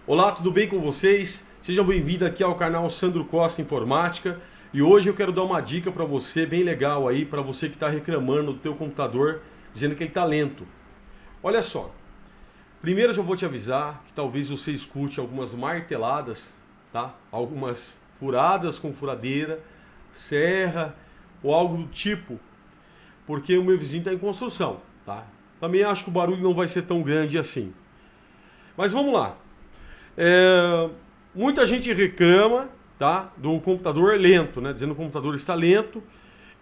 Olá, tudo bem com vocês? Sejam bem-vindos aqui ao canal Sandro Costa Informática. E hoje eu quero dar uma dica para você bem legal aí, para você que está reclamando do teu computador, dizendo que ele está lento. Olha só, primeiro eu já vou te avisar que talvez você escute algumas marteladas, tá? Algumas furadas com furadeira, serra ou algo do tipo, porque o meu vizinho está em construção, tá? Também acho que o barulho não vai ser tão grande assim. Mas vamos lá. Muita gente reclama, tá, do computador lento, né? Dizendo que o computador está lento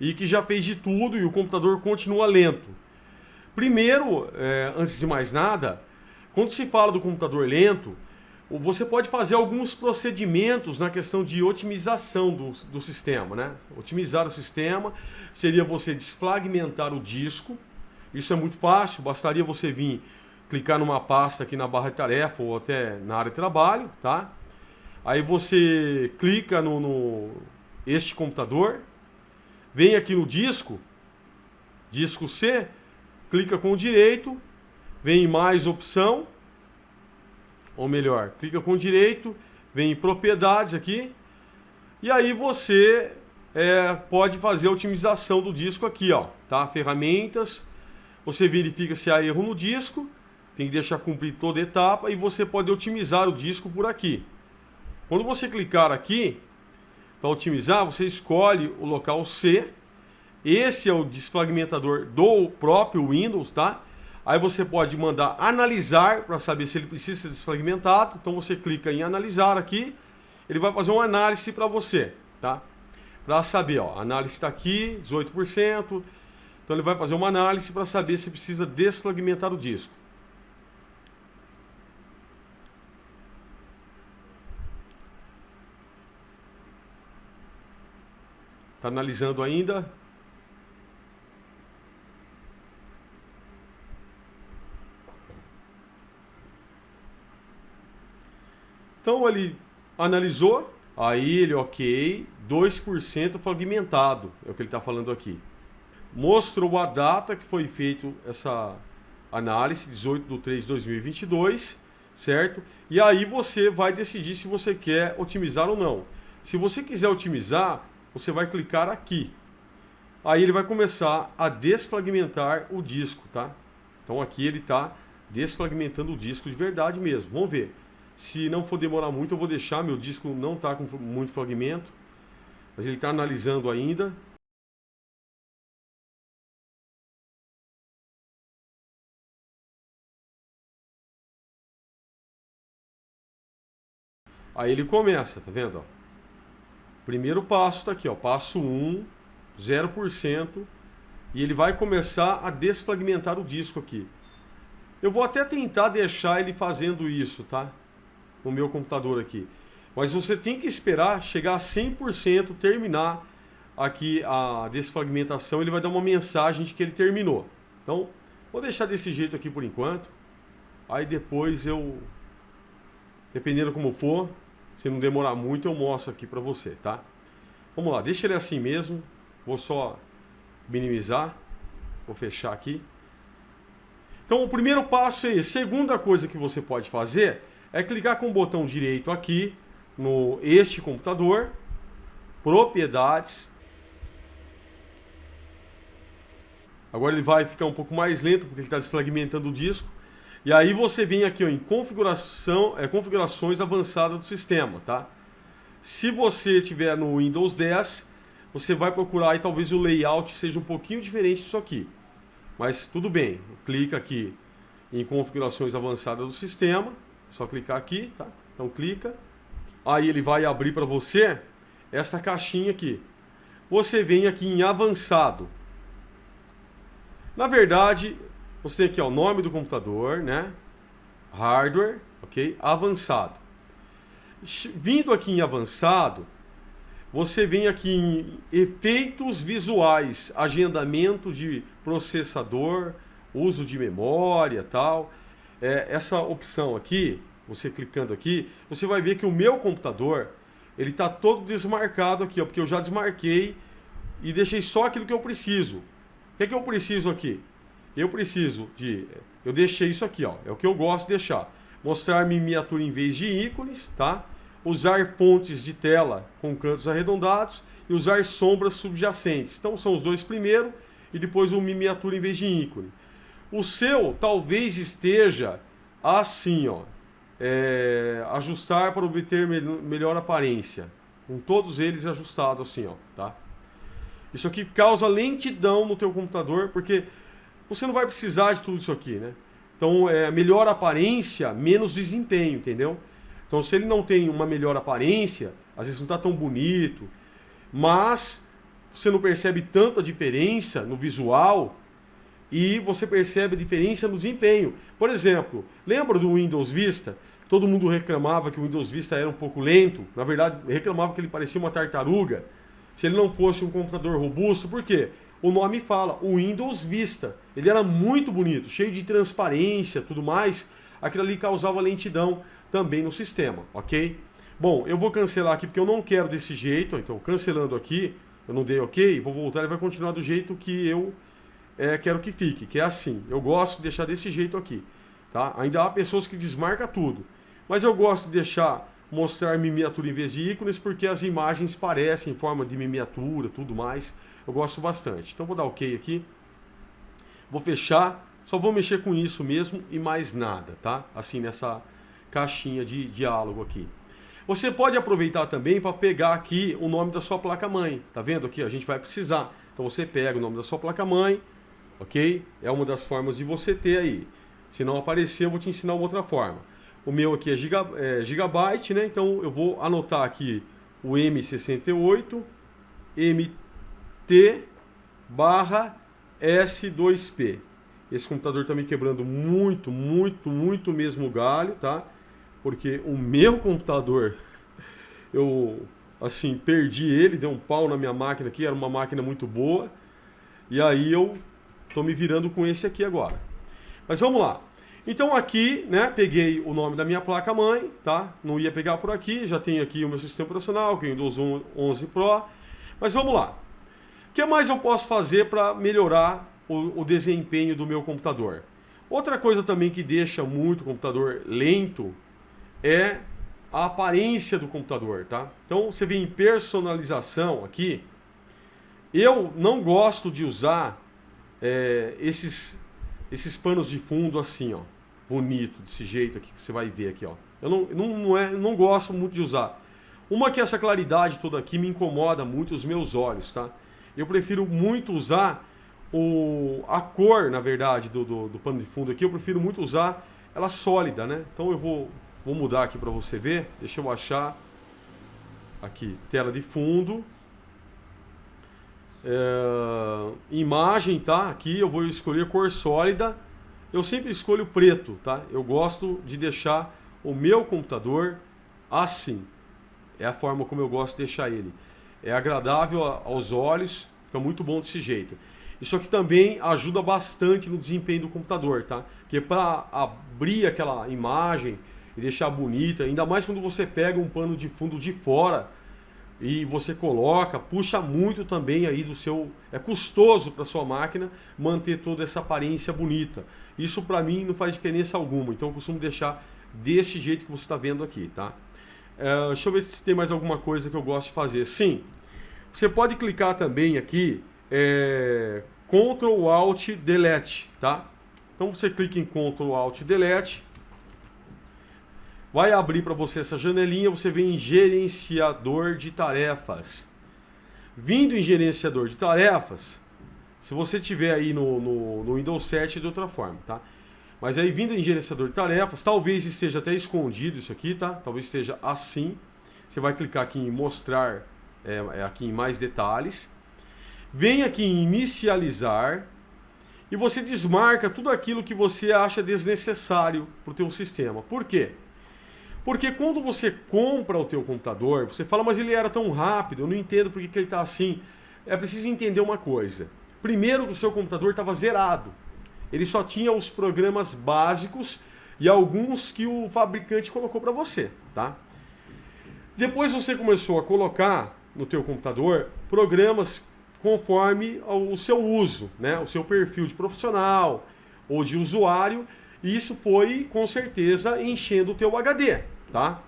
e que já fez de tudo e o computador continua lento. Primeiro, antes de mais nada, quando se fala do computador lento, você pode fazer alguns procedimentos na questão de otimização do sistema, né? Otimizar o sistema seria você desfragmentar o disco. Isso é muito fácil, bastaria você vir clicar numa pasta aqui na barra de tarefa ou até na área de trabalho, tá? Aí você clica este computador, vem aqui no disco C, clica com o direito, vem em mais opção, ou melhor, clica com o direito, vem em propriedades aqui, e aí você pode fazer a otimização do disco aqui, ó, tá? Ferramentas, você verifica se há erro no disco, tem que deixar cumprir toda a etapa e você pode otimizar o disco por aqui. Quando você clicar aqui, para otimizar, você escolhe o local C. Esse é o desfragmentador do próprio Windows, tá? Aí você pode mandar analisar para saber se ele precisa ser desfragmentado. Então você clica em analisar aqui, ele vai fazer uma análise para você, tá? Para saber, ó, a análise está aqui, 18%. Então ele vai fazer uma análise para saber se precisa desfragmentar o disco. Está analisando ainda. Então ele analisou, aí ele ok, 2% fragmentado, é o que ele está falando aqui. Mostrou a data que foi feita essa análise, 18/3/2022, certo? E aí você vai decidir se você quer otimizar ou não. Se você quiser otimizar, você vai clicar aqui. Aí ele vai começar a desfragmentar o disco, tá? Então aqui ele está desfragmentando o disco de verdade mesmo. Vamos ver. Se não for demorar muito, eu vou deixar. Meu disco não está com muito fragmento, mas ele está analisando ainda. Aí ele começa, tá vendo? Ó? Primeiro passo está aqui, ó, passo 1, 0%, e ele vai começar a desfragmentar o disco aqui. Eu vou até tentar deixar ele fazendo isso, tá? No meu computador aqui. Mas você tem que esperar chegar a 100%, terminar aqui a desfragmentação, ele vai dar uma mensagem de que ele terminou. Então, vou deixar desse jeito aqui por enquanto. Aí depois dependendo como for, se não demorar muito, eu mostro aqui para você, tá? Vamos lá, deixa ele assim mesmo. Vou só minimizar. Vou fechar aqui. Então, o primeiro passo é esse. Segunda coisa que você pode fazer é clicar com o botão direito aqui no este computador, propriedades. Agora ele vai ficar um pouco mais lento porque ele está desfragmentando o disco. E aí você vem aqui ó, em configurações avançadas do sistema, tá? Se você tiver no Windows 10, você vai procurar aí talvez o layout seja um pouquinho diferente disso aqui. Mas tudo bem, clica aqui em configurações avançadas do sistema, só clicar aqui, tá? Então clica. Aí ele vai abrir para você essa caixinha aqui. Você vem aqui em avançado. Na verdade, você tem aqui ó, o nome do computador, né? Hardware, ok? Avançado. Vindo aqui em avançado, você vem aqui em efeitos visuais, agendamento de processador, uso de memória, tal. Essa opção aqui, você clicando aqui, você vai ver que o meu computador, ele está todo desmarcado aqui, ó, porque eu já desmarquei e deixei só aquilo que eu preciso. O que é que eu preciso aqui? Eu preciso de... Eu deixei isso aqui, ó, é o que eu gosto de deixar. mostrar miniatura em vez de ícones, tá? Usar fontes de tela com cantos arredondados e usar sombras subjacentes. Então são os dois primeiro e depois o miniatura em vez de ícone. O seu talvez esteja assim, ó, ajustar para obter melhor aparência. Com todos eles ajustados assim, ó, tá? Isso aqui causa lentidão no teu computador, porque você não vai precisar de tudo isso aqui, né? Então, melhor aparência, menos desempenho, entendeu? Então, se ele não tem uma melhor aparência, às vezes não está tão bonito, mas você não percebe tanto a diferença no visual e você percebe a diferença no desempenho. Por exemplo, lembra do Windows Vista? Todo mundo reclamava que o Windows Vista era um pouco lento. Na verdade, reclamava que ele parecia uma tartaruga. Se ele não fosse um computador robusto, por quê? O nome fala, o Windows Vista. Ele era muito bonito, cheio de transparência, tudo mais. Aquilo ali causava lentidão também no sistema, ok? Bom, eu vou cancelar aqui porque eu não quero desse jeito. Então, cancelando aqui, eu não dei ok, vou voltar e vai continuar do jeito que eu quero que fique, que é assim. Eu gosto de deixar desse jeito aqui, tá? Ainda há pessoas que desmarcam tudo, mas eu gosto de mostrar miniatura em vez de ícones, porque as imagens parecem em forma de miniatura, tudo mais. Eu gosto bastante. Então vou dar ok aqui. Vou fechar. Só vou mexer com isso mesmo e mais nada, tá? Assim, nessa caixinha de diálogo aqui. Você pode aproveitar também para pegar aqui o nome da sua placa-mãe. Tá vendo aqui? A gente vai precisar. Então você pega o nome da sua placa-mãe, ok? É uma das formas de você ter aí. Se não aparecer, eu vou te ensinar uma outra forma. O meu aqui é gigabyte, né? Então eu vou anotar aqui o M68 MT/S2P. Esse computador está me quebrando muito mesmo o galho, tá? Porque o meu computador, eu assim, perdi ele, deu um pau na minha máquina aqui, era uma máquina muito boa. E aí eu tô me virando com esse aqui agora. Mas vamos lá. Então aqui, né, peguei o nome da minha placa-mãe, tá? Não ia pegar por aqui, já tenho aqui o meu sistema operacional, que é o Windows 11 Pro. Mas vamos lá. O que mais eu posso fazer para melhorar o desempenho do meu computador? Outra coisa também que deixa muito o computador lento é a aparência do computador, tá? Então você vem em personalização aqui. Eu não gosto de usar esses panos de fundo assim, ó, bonito, desse jeito aqui que você vai ver aqui, ó. Eu não gosto muito de usar. Uma que essa claridade toda aqui me incomoda muito os meus olhos, tá? Eu prefiro muito usar a cor, na verdade, do pano de fundo aqui, eu prefiro muito usar ela sólida, né? Então eu vou mudar aqui para você ver. Deixa eu achar aqui, tela de fundo. Imagem, tá? Aqui eu vou escolher cor sólida. Eu sempre escolho preto, tá? Eu gosto de deixar o meu computador assim. É a forma como eu gosto de deixar ele. É agradável aos olhos, fica muito bom desse jeito. Isso aqui também ajuda bastante no desempenho do computador, tá? Porque para abrir aquela imagem e deixar bonita, ainda mais quando você pega um pano de fundo de fora e você coloca, puxa muito também aí do seu... É custoso para sua máquina manter toda essa aparência bonita. Isso para mim não faz diferença alguma, então eu costumo deixar desse jeito que você está vendo aqui, tá? Deixa eu ver se tem mais alguma coisa que eu gosto de fazer. Sim, você pode clicar também aqui, Ctrl Alt Delete, tá? Então você clica em Ctrl Alt Delete, vai abrir para você essa janelinha, você vem em gerenciador de tarefas. Vindo em gerenciador de tarefas, se você tiver aí no Windows 7 de outra forma, tá? Mas aí vindo em gerenciador de tarefas, talvez esteja até escondido isso aqui, tá? Talvez esteja assim. Você vai clicar aqui em mostrar, aqui em mais detalhes. Vem aqui em inicializar e você desmarca tudo aquilo que você acha desnecessário para o teu sistema. Por quê? Porque quando você compra o teu computador, você fala, mas ele era tão rápido, eu não entendo por que ele está assim. É preciso entender uma coisa. Primeiro, o seu computador estava zerado. Ele só tinha os programas básicos e alguns que o fabricante colocou para você, tá? Depois você começou a colocar no teu computador programas conforme o seu uso, né? O seu perfil de profissional ou de usuário. E isso foi, com certeza, enchendo o teu HD, tá?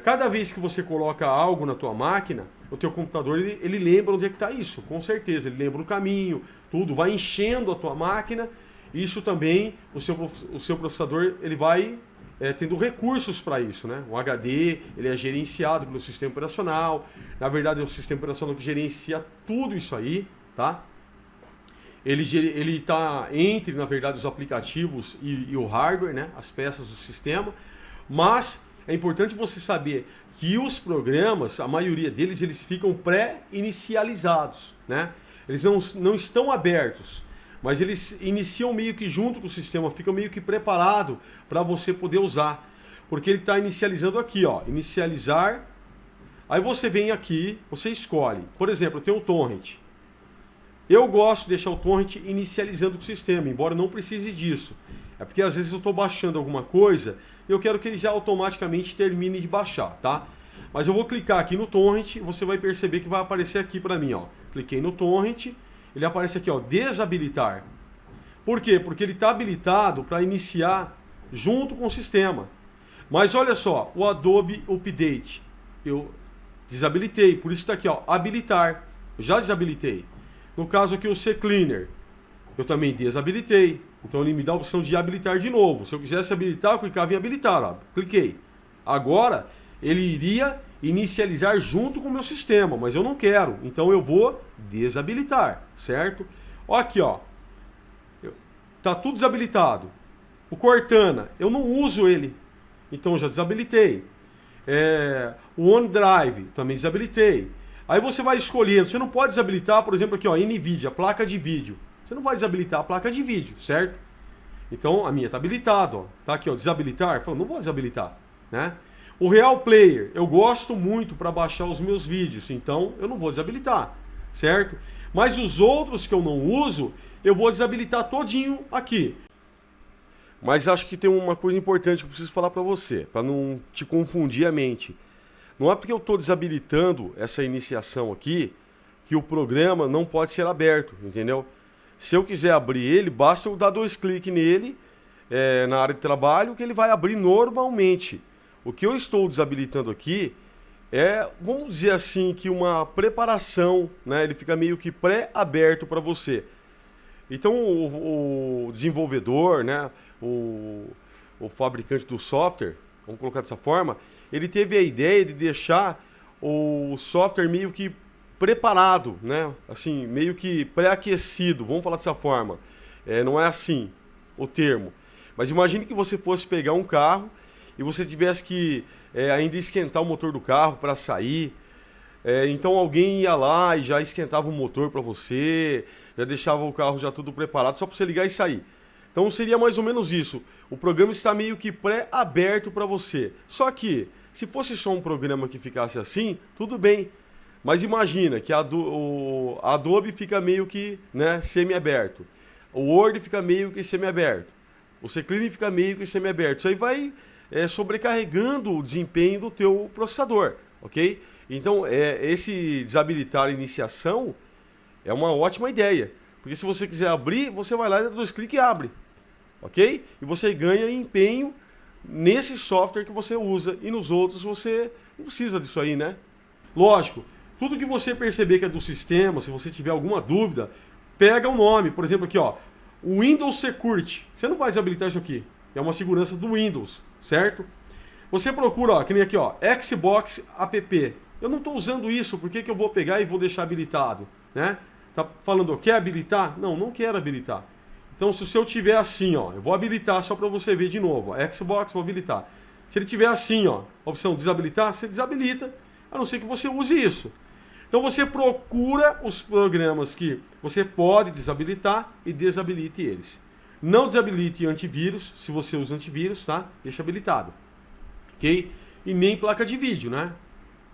Cada vez que você coloca algo na tua máquina, o teu computador, ele lembra onde é que está isso, com certeza. Ele lembra o caminho, tudo, vai enchendo a tua máquina. Isso também, o seu processador, ele vai tendo recursos para isso, né? O HD, ele é gerenciado pelo sistema operacional. Na verdade, é o sistema operacional que gerencia tudo isso aí, tá? Ele está entre, na verdade, os aplicativos e o hardware, né? As peças do sistema. Mas é importante você saber que os programas, a maioria deles, eles ficam pré-inicializados, né? Eles não estão abertos, mas eles iniciam meio que junto com o sistema, ficam meio que preparado para você poder usar. Porque ele está inicializando aqui, ó, inicializar. Aí você vem aqui, você escolhe. Por exemplo, eu tenho o torrent. Eu gosto de deixar o torrent inicializando com o sistema, embora não precise disso. É porque às vezes eu estou baixando alguma coisa e eu quero que ele já automaticamente termine de baixar, tá? Mas eu vou clicar aqui no torrent e você vai perceber que vai aparecer aqui para mim, ó. Cliquei no torrent, ele aparece aqui, ó, desabilitar. Por quê? Porque ele está habilitado para iniciar junto com o sistema. Mas olha só, o Adobe Update, eu desabilitei, por isso está aqui, ó, habilitar. Eu já desabilitei. No caso aqui o CCleaner, eu também desabilitei. Então ele me dá a opção de habilitar de novo. Se eu quisesse habilitar, eu clicava em habilitar, ó. Cliquei. Agora ele iria inicializar junto com o meu sistema, mas eu não quero. Então eu vou desabilitar, certo? Ó aqui, ó. Tá tudo desabilitado. O Cortana, eu não uso ele. Então eu já desabilitei. O OneDrive, também desabilitei. Aí você vai escolher, você não pode desabilitar, por exemplo, aqui, ó, NVIDIA, placa de vídeo. Você não vai desabilitar a placa de vídeo, certo? Então a minha está habilitada, ó. Tá aqui, ó, desabilitar. Falou, não vou desabilitar, né? O Real Player, eu gosto muito para baixar os meus vídeos, então eu não vou desabilitar, certo? Mas os outros que eu não uso, eu vou desabilitar todinho aqui. Mas acho que tem uma coisa importante que eu preciso falar para você, para não te confundir a mente. Não é porque eu estou desabilitando essa iniciação aqui que o programa não pode ser aberto, entendeu? Se eu quiser abrir ele, basta eu dar 2 cliques nele na área de trabalho que ele vai abrir normalmente. O que eu estou desabilitando aqui é, vamos dizer assim, que uma preparação, né? Ele fica meio que pré-aberto para você. Então o desenvolvedor, né? O fabricante do software, vamos colocar dessa forma, ele teve a ideia de deixar o software meio que preparado, né? Assim, meio que pré-aquecido, vamos falar dessa forma. Não é assim o termo. Mas imagine que você fosse pegar um carro e você tivesse que ainda esquentar o motor do carro para sair. Então alguém ia lá e já esquentava o motor para você, já deixava o carro já tudo preparado só para você ligar e sair. Então seria mais ou menos isso. O programa está meio que pré-aberto para você. Só que, se fosse só um programa que ficasse assim, tudo bem. Mas imagina que a Adobe fica meio que, né, semi-aberto. O Word fica meio que semi-aberto. O CCleaner fica meio que semi-aberto. Isso aí vai sobrecarregando o desempenho do teu processador, ok? Então, esse desabilitar a iniciação é uma ótima ideia. Porque se você quiser abrir, você vai lá e dá 2 cliques e abre. Ok? E você ganha empenho nesse software que você usa. E nos outros você não precisa disso aí, né? Lógico, tudo que você perceber que é do sistema, se você tiver alguma dúvida, pega o nome. Por exemplo, aqui, ó, o Windows Security. Você não vai desabilitar isso aqui. É uma segurança do Windows, certo? Você procura, ó, que nem aqui, ó, Xbox App. Eu não estou usando isso, por que eu vou pegar e vou deixar habilitado, né? Tá falando, quer habilitar? Não, não quero habilitar. Então, se o seu tiver assim, ó, eu vou habilitar só para você ver de novo. Ó, Xbox, vou habilitar. Se ele tiver assim, ó, opção desabilitar, você desabilita, a não ser que você use isso. Então, você procura os programas que você pode desabilitar e desabilite eles. Não desabilite antivírus, se você usa antivírus, tá? Deixa habilitado. Ok? E nem placa de vídeo, né?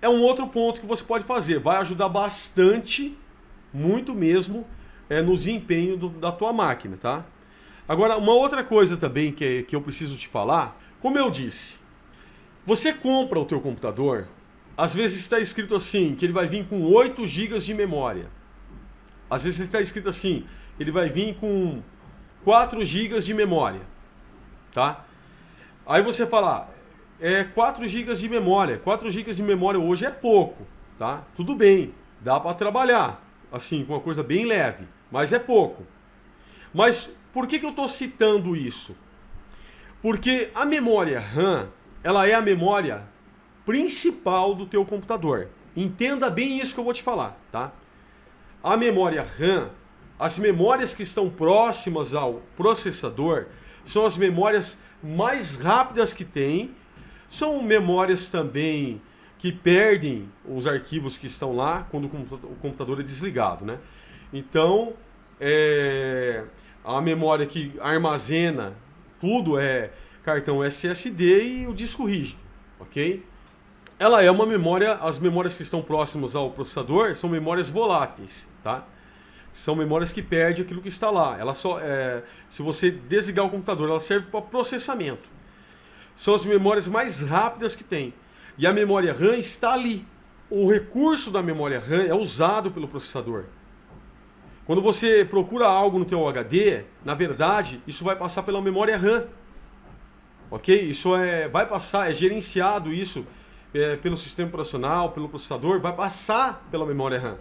É um outro ponto que você pode fazer. Vai ajudar bastante, muito mesmo, no desempenho da tua máquina, tá? Agora, uma outra coisa também que eu preciso te falar, como eu disse, você compra o teu computador, às vezes está escrito assim, que ele vai vir com 8 GB de memória. Às vezes está escrito assim, ele vai vir com 4 GB de memória. tá? Aí você fala, 4 GB de memória. 4 GB de memória hoje é pouco, tá? Tudo bem, dá para trabalhar, assim, com uma coisa bem leve, mas é pouco. Mas por que eu estou citando isso? Porque a memória RAM, ela é a memória principal do teu computador. Entenda bem isso que eu vou te falar, tá? A memória RAM, as memórias que estão próximas ao processador, são as memórias mais rápidas que tem. São memórias também que perdem os arquivos que estão lá quando o computador é desligado, né? Então, a memória que armazena tudo é cartão SSD e o disco rígido, ok? Ela é uma memória, as memórias que estão próximas ao processador são memórias voláteis, tá? São memórias que perdem aquilo que está lá. Ela só, se você desligar o computador, ela serve para processamento. São as memórias mais rápidas que tem. E a memória RAM está ali. O recurso da memória RAM é usado pelo processador. Quando você procura algo no teu HD, na verdade, isso vai passar pela memória RAM. Ok? Isso vai passar, é gerenciado isso pelo sistema operacional, pelo processador, vai passar pela memória RAM.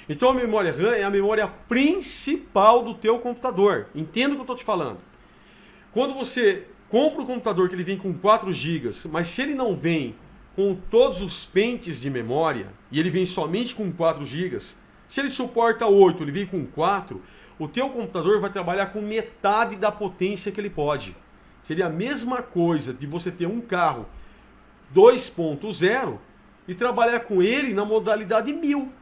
Então a memória RAM é a memória principal do teu computador. Entenda o que eu estou te falando. Quando você compra o computador que ele vem com 4 GB, mas se ele não vem com todos os pentes de memória, e ele vem somente com 4 GB, se ele suporta 8, ele vem com 4, o teu computador vai trabalhar com metade da potência que ele pode. Seria a mesma coisa de você ter um carro 2.0 e trabalhar com ele na modalidade 1000.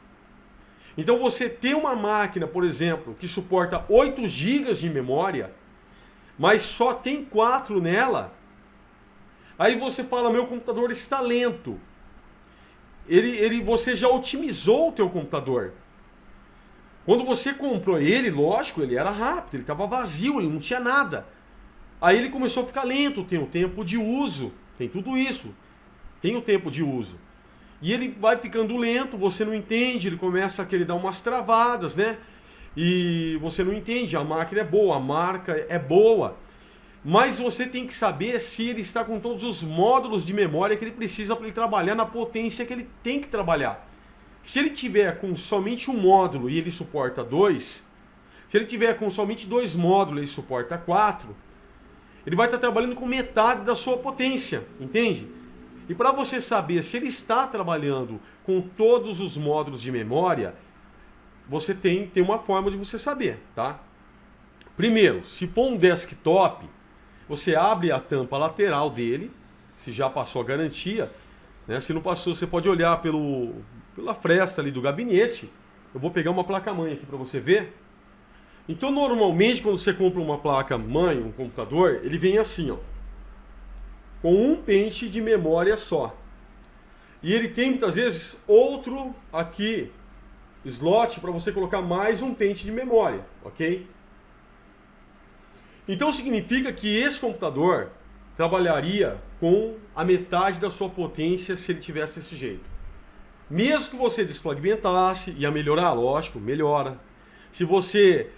Então você tem uma máquina, por exemplo, que suporta 8 GB de memória, mas só tem 4 nela. Aí você fala, meu computador está lento. Você já otimizou o teu computador. Quando você comprou ele, lógico, ele era rápido, ele estava vazio, ele não tinha nada. Aí ele começou a ficar lento, tem o tempo de uso, tem tudo isso. Tem o tempo de uso. E ele vai ficando lento, você não entende, ele começa a querer dar umas travadas, né? E você não entende, a máquina é boa, a marca é boa. Mas você tem que saber se ele está com todos os módulos de memória que ele precisa para ele trabalhar na potência que ele tem que trabalhar. Se ele tiver com somente um módulo e ele suporta 2, se ele tiver com somente 2 módulos e ele suporta 4, ele vai estar trabalhando com metade da sua potência, entende? E para você saber se ele está trabalhando com todos os módulos de memória, você tem uma forma de você saber, tá? Primeiro, se for um desktop, você abre a tampa lateral dele, se já passou a garantia, né? Se não passou, você pode olhar pela fresta ali do gabinete. Eu vou pegar uma placa-mãe aqui para você ver. Então, normalmente, quando você compra uma placa-mãe, um computador, ele vem assim, ó, com um pente de memória só. E ele tem, muitas vezes, outro aqui, slot, para você colocar mais um pente de memória, ok? Então, significa que esse computador trabalharia com a metade da sua potência se ele tivesse desse jeito. Mesmo que você desfragmentasse, ia melhorar, lógico, melhora. Se você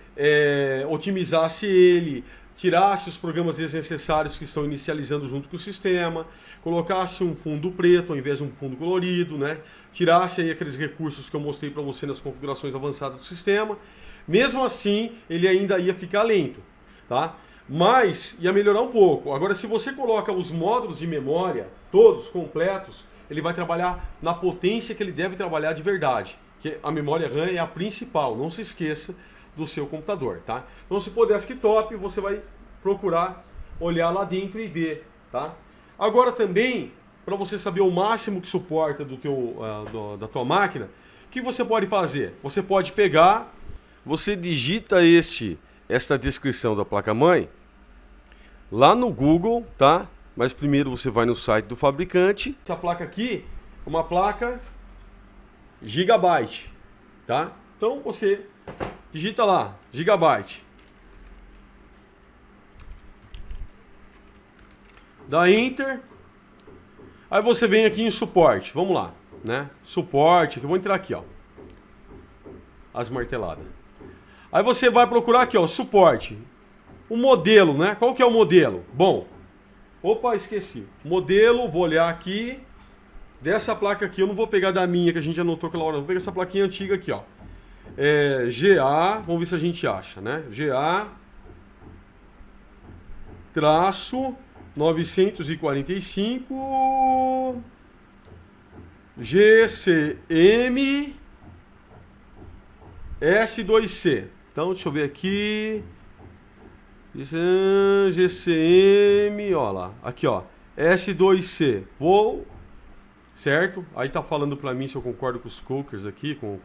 otimizasse ele, tirasse os programas desnecessários que estão inicializando junto com o sistema, colocasse um fundo preto ao invés de um fundo colorido, né? Tirasse aí aqueles recursos que eu mostrei para você nas configurações avançadas do sistema, mesmo assim ele ainda ia ficar lento, tá? Mas ia melhorar um pouco. Agora, se você coloca os módulos de memória todos completos, ele vai trabalhar na potência que ele deve trabalhar de verdade, que a memória RAM é a principal, não se esqueça do seu computador, tá? Então, se for desktop, você vai procurar olhar lá dentro e ver, tá? Agora também, para você saber o máximo que suporta da tua máquina, o que você pode fazer? Você pode pegar, você digita esta descrição da placa-mãe lá no Google, tá? Mas primeiro você vai no site do fabricante. Essa placa aqui é uma placa Gigabyte, tá? Então você digita lá, Gigabyte. Dá Enter. Aí você vem aqui em suporte. Vamos lá, né? Suporte, que eu vou entrar aqui, ó. As marteladas. Aí você vai procurar aqui, ó, suporte. O modelo, né? Qual que é o modelo? Bom, Opa, esqueci. Modelo, vou olhar aqui. Dessa placa aqui, eu não vou pegar da minha, que a gente anotou aquela hora. Vou pegar essa plaquinha antiga aqui, ó. GA, vamos ver se a gente acha, né? GA traço 945 GCM S2C. Então, deixa eu ver aqui. GCM, ó lá. Aqui, ó. S2C. Vou. Certo? Aí tá falando pra mim se eu concordo com os cookers aqui, com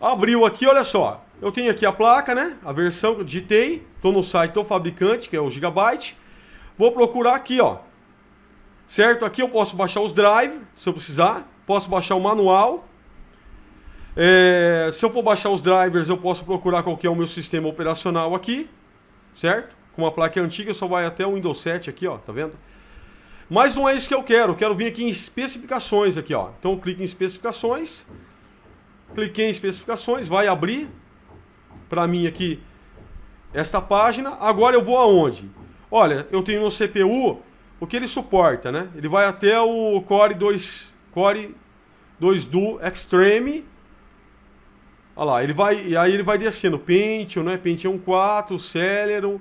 a... Abriu aqui, olha só. Eu tenho aqui a placa, né? A versão que eu digitei. Tô no site do fabricante, que é o Gigabyte. Vou procurar aqui, ó. Certo? Aqui eu posso baixar os drivers, se eu precisar. Posso baixar o manual. Se eu for baixar os drivers, eu posso procurar qual que é o meu sistema operacional aqui. Certo? Com uma placa antiga, só vai até o Windows 7 aqui, ó. Tá vendo? Mas não é isso que eu quero. Eu quero vir aqui em especificações aqui, ó. Então eu clico em especificações. Cliquei em especificações, vai abrir para mim aqui esta página. Agora eu vou aonde? Olha, eu tenho no CPU o que ele suporta, né? Ele vai até o Core 2 Duo Extreme. Olha lá, ele vai, e aí ele vai descendo Pentium, né? Pentium 4, Celeron.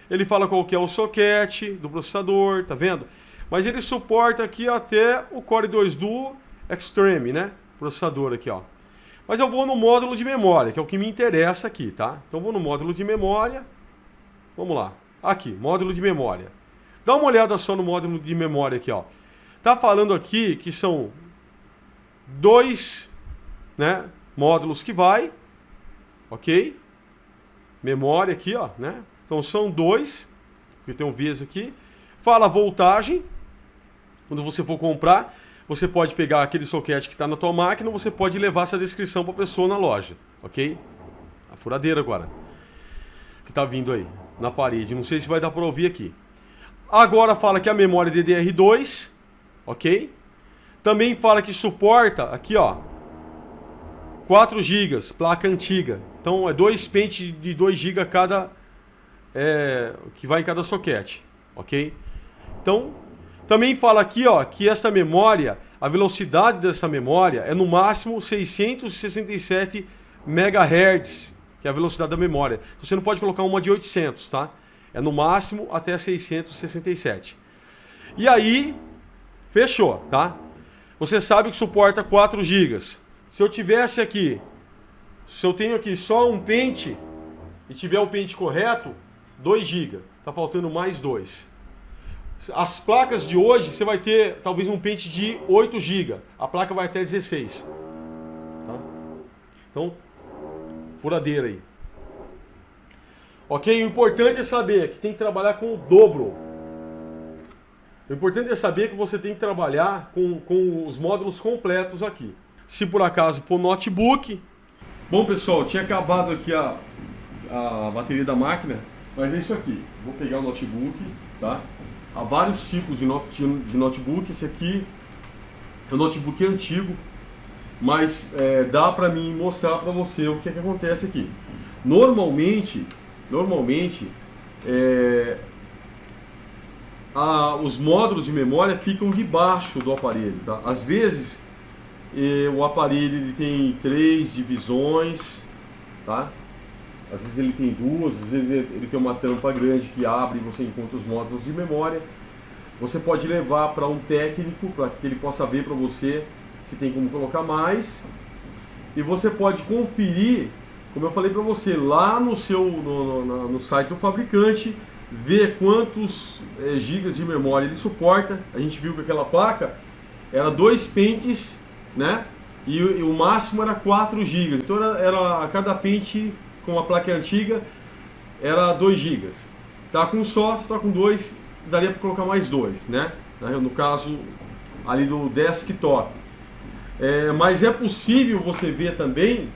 Ele fala qual que é o socket do processador, tá vendo? Mas ele suporta aqui até o Core 2 Duo Extreme, né? Processador aqui, ó. Mas eu vou no módulo de memória, que é o que me interessa aqui, tá? Então eu vou no módulo de memória. Vamos lá. Aqui, módulo de memória. Dá uma olhada só no módulo de memória aqui, ó. Tá falando aqui que são 2, né, módulos que vai. Ok? Memória aqui, ó, né? Então são 2, porque tem um Vs aqui. Fala a voltagem. Quando você for comprar, você pode pegar aquele socket que está na tua máquina, ou você pode levar essa descrição para a pessoa na loja, ok? A furadeira agora, que está vindo aí na parede. Não sei se vai dar para ouvir aqui. Agora fala que a memória DDR2, ok? Também fala que suporta, aqui ó, 4 GB, placa antiga. Então é 2 pentes de 2 GB cada, que vai em cada socket, ok? Então, também fala aqui, ó, que essa memória, a velocidade dessa memória é no máximo 667 MHz, que é a velocidade da memória. Então, você não pode colocar uma de 800, tá? É no máximo até 667. E aí, fechou, tá? Você sabe que suporta 4 GB. Se eu tivesse aqui, se eu tenho aqui só um pente e tiver o pente correto, 2 GB. Tá faltando mais 2. As placas de hoje, você vai ter talvez um pente de 8 GB. A placa vai até 16. Tá? Então, furadeira aí. Ok? O importante é saber que tem que trabalhar com o dobro. O importante é saber que você tem que trabalhar com os módulos completos aqui. Se por acaso for notebook... Bom, pessoal, tinha acabado aqui a bateria da máquina, mas é isso aqui. Vou pegar o notebook, tá? Há vários tipos de notebook. Esse aqui é um notebook antigo, mas dá para mim mostrar para você o que é que acontece aqui. Normalmente os módulos de memória ficam debaixo do aparelho, tá? Às vezes o aparelho ele tem 3 divisões, tá? Às vezes ele tem 2, às vezes ele tem uma tampa grande que abre e você encontra os módulos de memória. Você pode levar para um técnico para que ele possa ver para você se tem como colocar mais. E você pode conferir, como eu falei para você, lá no site do fabricante, ver quantos gigas de memória ele suporta. A gente viu que aquela placa era 2 pentes, né? E o máximo era 4 gigas. Então era cada pente com a placa antiga era 2 GB. Tá com só, se tá com 2, daria para colocar mais 2, né? No caso ali do desktop. Mas é possível você ver também.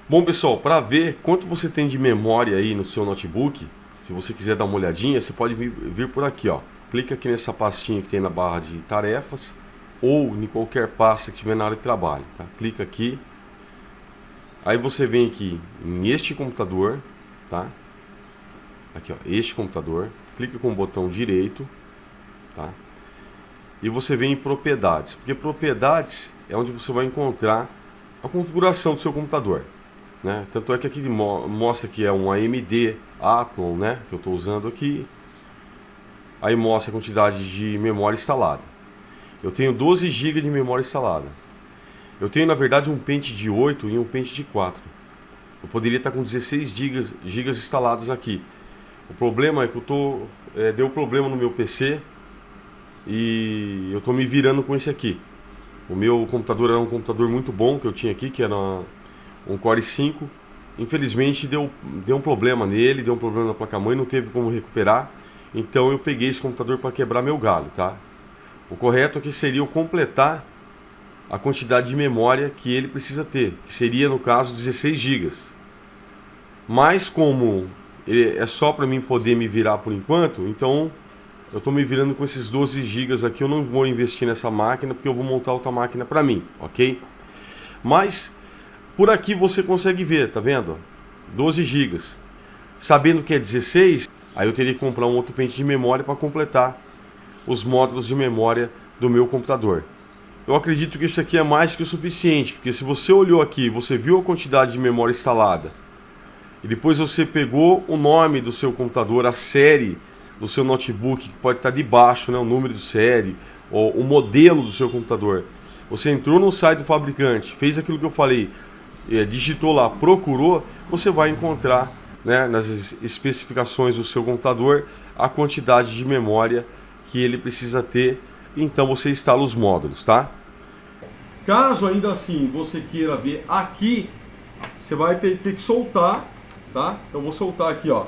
Bom, pessoal, para ver quanto você tem de memória aí no seu notebook, se você quiser dar uma olhadinha, você pode vir por aqui, ó. Clica aqui nessa pastinha que tem na barra de tarefas ou em qualquer pasta que tiver na área de trabalho, tá? Clica aqui. Aí você vem aqui em este computador, tá? Aqui, ó, este computador. clica com o botão direito, tá? E você vem em propriedades, porque propriedades é onde você vai encontrar a configuração do seu computador, né? Tanto é que aqui mostra que é um AMD Athlon, né, que eu estou usando aqui. Aí mostra a quantidade de memória instalada. Eu tenho 12 GB de memória instalada. Eu tenho na verdade um pente de 8 e um pente de 4. Eu poderia estar com 16 GB instalados aqui. O problema é que deu problema no meu PC e eu estou me virando com esse aqui. O meu computador era um computador muito bom que eu tinha aqui, que era um Core i5. Infelizmente deu um problema nele, deu um problema na placa-mãe, não teve como recuperar. Então eu peguei esse computador para quebrar meu galho, tá? O correto aqui seria eu completar a quantidade de memória que ele precisa ter, que seria no caso 16 GB. Mas como é só para mim poder me virar por enquanto, então eu estou me virando com esses 12 GB aqui. Eu não vou investir nessa máquina porque eu vou montar outra máquina para mim, ok? Mas por aqui você consegue ver, tá vendo? 12 GB. Sabendo que é 16, aí eu teria que comprar um outro pente de memória para completar os módulos de memória do meu computador. Eu acredito que isso aqui é mais que o suficiente, porque se você olhou aqui, você viu a quantidade de memória instalada, e depois você pegou o nome do seu computador, a série do seu notebook, que pode estar debaixo, né, o número de série, ou o modelo do seu computador. Você entrou no site do fabricante, fez aquilo que eu falei, digitou lá, procurou, você vai encontrar, né, nas especificações do seu computador a quantidade de memória que ele precisa ter. Então você instala os módulos, tá? Caso ainda assim você queira ver aqui, você vai ter que soltar, tá? Então eu vou soltar aqui, ó.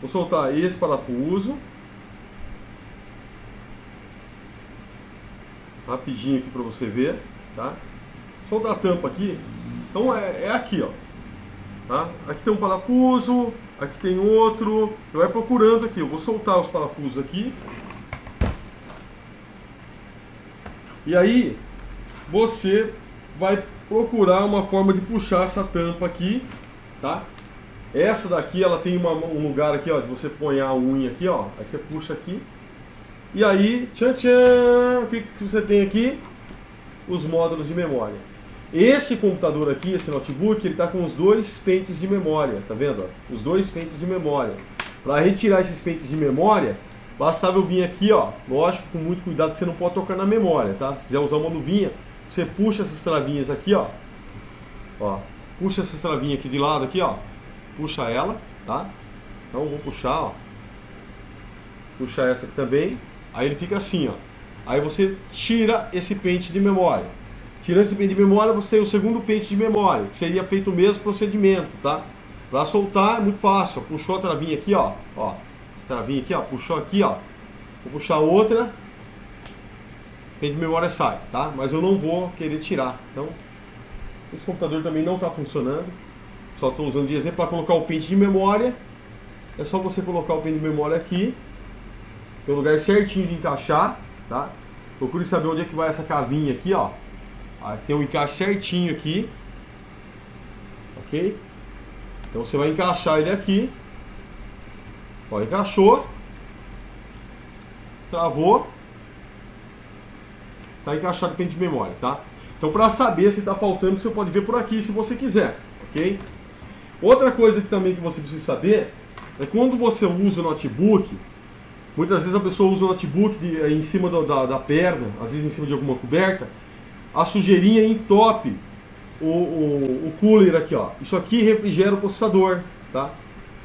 Vou soltar esse parafuso. Rapidinho aqui para você ver, tá? Soltar a tampa aqui. Então é aqui, ó. Tá? Aqui tem um parafuso, aqui tem outro. Você vai procurando aqui. Eu vou soltar os parafusos aqui. E aí você vai procurar uma forma de puxar essa tampa aqui, tá? Essa daqui ela tem um lugar aqui, ó, de você põe a unha aqui, ó. Aí você puxa aqui. E aí, tchan tchan, o que você tem aqui? Os módulos de memória. Esse computador aqui, esse notebook, ele está com os dois pentes de memória, tá vendo? Ó? Os dois pentes de memória. Para retirar esses pentes de memória, bastava eu vir aqui, ó. Lógico, com muito cuidado, que você não pode tocar na memória, tá? Se quiser usar uma luvinha, você puxa essas travinhas aqui, ó. Ó, puxa essas travinhas aqui de lado, aqui, ó. Puxa ela, tá? Então eu vou puxar, ó. Puxar essa aqui também. Aí ele fica assim, ó. Aí você tira esse pente de memória. Tirando esse pente de memória, você tem o segundo pente de memória, que seria feito o mesmo procedimento, tá? Para soltar é muito fácil, ó. Puxou a travinha aqui, ó. Ó, essa travinha aqui, ó. Puxou aqui, ó. Vou puxar outra. Pente de memória sai, tá? Mas eu não vou querer tirar. Então, esse computador também não está funcionando. Só estou usando de exemplo para colocar o pente de memória. É só você colocar o pente de memória aqui. Tem o lugar certinho de encaixar, tá? Procure saber onde é que vai essa cavinha aqui, ó. Aí tem um encaixe certinho aqui. Ok? Então você vai encaixar ele aqui. Ó, encaixou. Travou. Tá encaixado o pente de memória, tá? Então para saber se está faltando, você pode ver por aqui se você quiser, ok? Outra coisa que também que você precisa saber é quando você usa o notebook, muitas vezes a pessoa usa o notebook em cima da perna, às vezes em cima de alguma coberta, a sujeirinha entope o cooler aqui, ó. Isso aqui refrigera o processador, tá?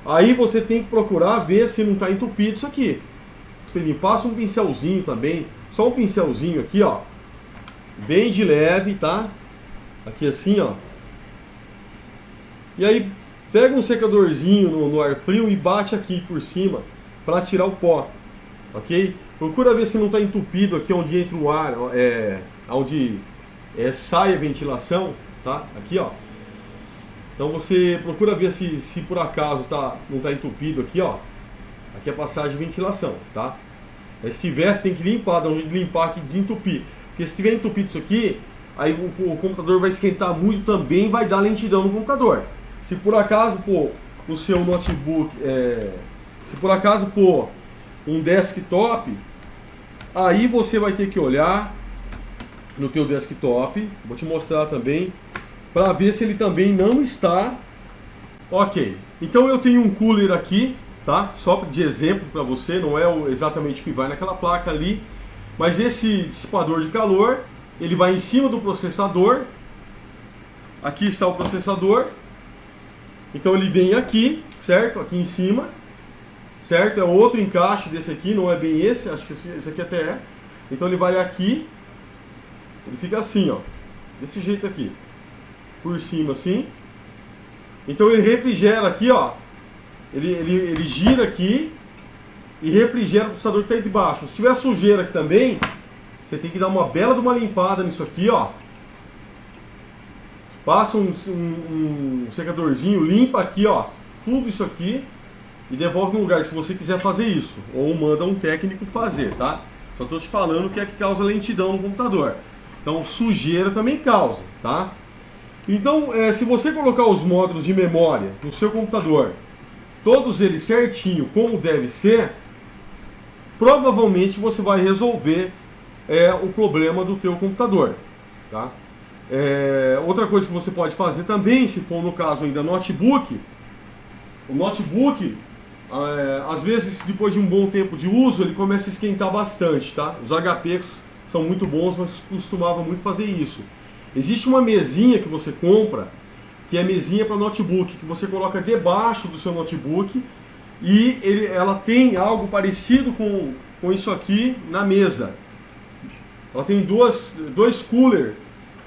Aí você tem que procurar ver se não está entupido isso aqui. Passa um pincelzinho também, só um pincelzinho aqui, ó, bem de leve, tá? Aqui assim, ó. E aí pega um secadorzinho no ar frio e bate aqui por cima para tirar o pó, ok? Procura ver se não está entupido aqui onde entra o ar, onde sai a ventilação, tá? Aqui, ó. Então você procura ver se por acaso não está entupido aqui, ó. Aqui é a passagem de ventilação, tá? Aí, se tiver, você tem que limpar, dá um jeito de limpar aqui, desentupir. Porque se tiver entupido isso aqui, aí o computador vai esquentar muito também, vai dar lentidão no computador. Se por acaso, pô, o seu notebook Se por acaso for um desktop, aí você vai ter que olhar no teu desktop, vou te mostrar também, para ver se ele também não está ok. Então eu tenho um cooler aqui, tá? Só de exemplo para você, não é exatamente o que vai naquela placa ali, mas esse dissipador de calor, ele vai em cima do processador. Aqui está o processador. Então ele vem aqui, certo? Aqui em cima, certo? É outro encaixe desse aqui, não é bem esse, acho que esse aqui até é. Então ele vai aqui, ele fica assim, ó, desse jeito aqui, por cima assim. Então ele refrigera aqui, ó, ele gira aqui e refrigera o processador que está aí de baixo. Se tiver sujeira aqui também, você tem que dar uma bela de uma limpada nisso aqui, ó. Passa um secadorzinho, limpa aqui, ó, tudo isso aqui e devolve no lugar se você quiser fazer isso. Ou manda um técnico fazer, tá? Só estou te falando o que é que causa lentidão no computador. Então sujeira também causa, tá? Então, se você colocar os módulos de memória no seu computador, todos eles certinho, como deve ser, provavelmente você vai resolver o problema do teu computador, tá? Outra coisa que você pode fazer também, se for no caso ainda notebook, o notebook, às vezes depois de um bom tempo de uso, ele começa a esquentar bastante, tá? Os HPs são muito bons, mas costumavam muito fazer isso. Existe uma mesinha que você compra, que é mesinha para notebook, que você coloca debaixo do seu notebook e ela tem algo parecido com isso aqui na mesa. Ela tem dois coolers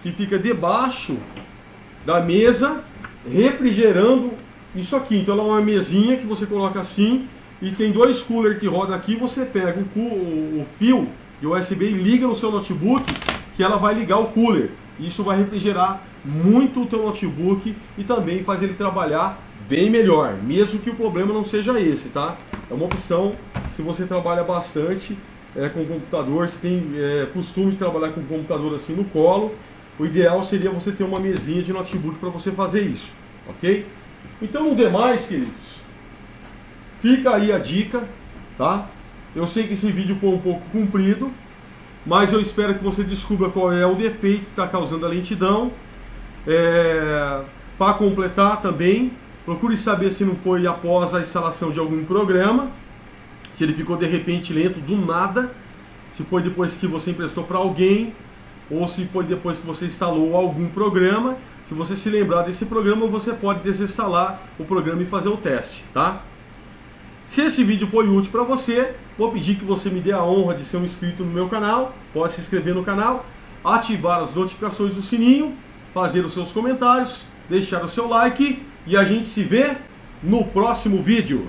que fica debaixo da mesa, refrigerando isso aqui. Então ela é uma mesinha que você coloca assim e tem dois coolers que rodam aqui. Você pega o fio de USB e liga no seu notebook, que ela vai ligar o cooler. Isso vai refrigerar muito o teu notebook e também faz ele trabalhar bem melhor, mesmo que o problema não seja esse, tá? É uma opção se você trabalha bastante com computador, se tem costume de trabalhar com computador assim no colo. O ideal seria você ter uma mesinha de notebook para você fazer isso, ok? Então, no demais, queridos, fica aí a dica, tá? Eu sei que esse vídeo foi um pouco comprido, mas eu espero que você descubra qual é o defeito que está causando a lentidão. Para completar também, procure saber se não foi após a instalação de algum programa, se ele ficou de repente lento do nada, se foi depois que você emprestou para alguém, ou se foi depois que você instalou algum programa. Se você se lembrar desse programa, você pode desinstalar o programa e fazer o teste, tá? Se esse vídeo foi útil para você, vou pedir que você me dê a honra de ser um inscrito no meu canal, pode se inscrever no canal, ativar as notificações do sininho, fazer os seus comentários, deixar o seu like e a gente se vê no próximo vídeo.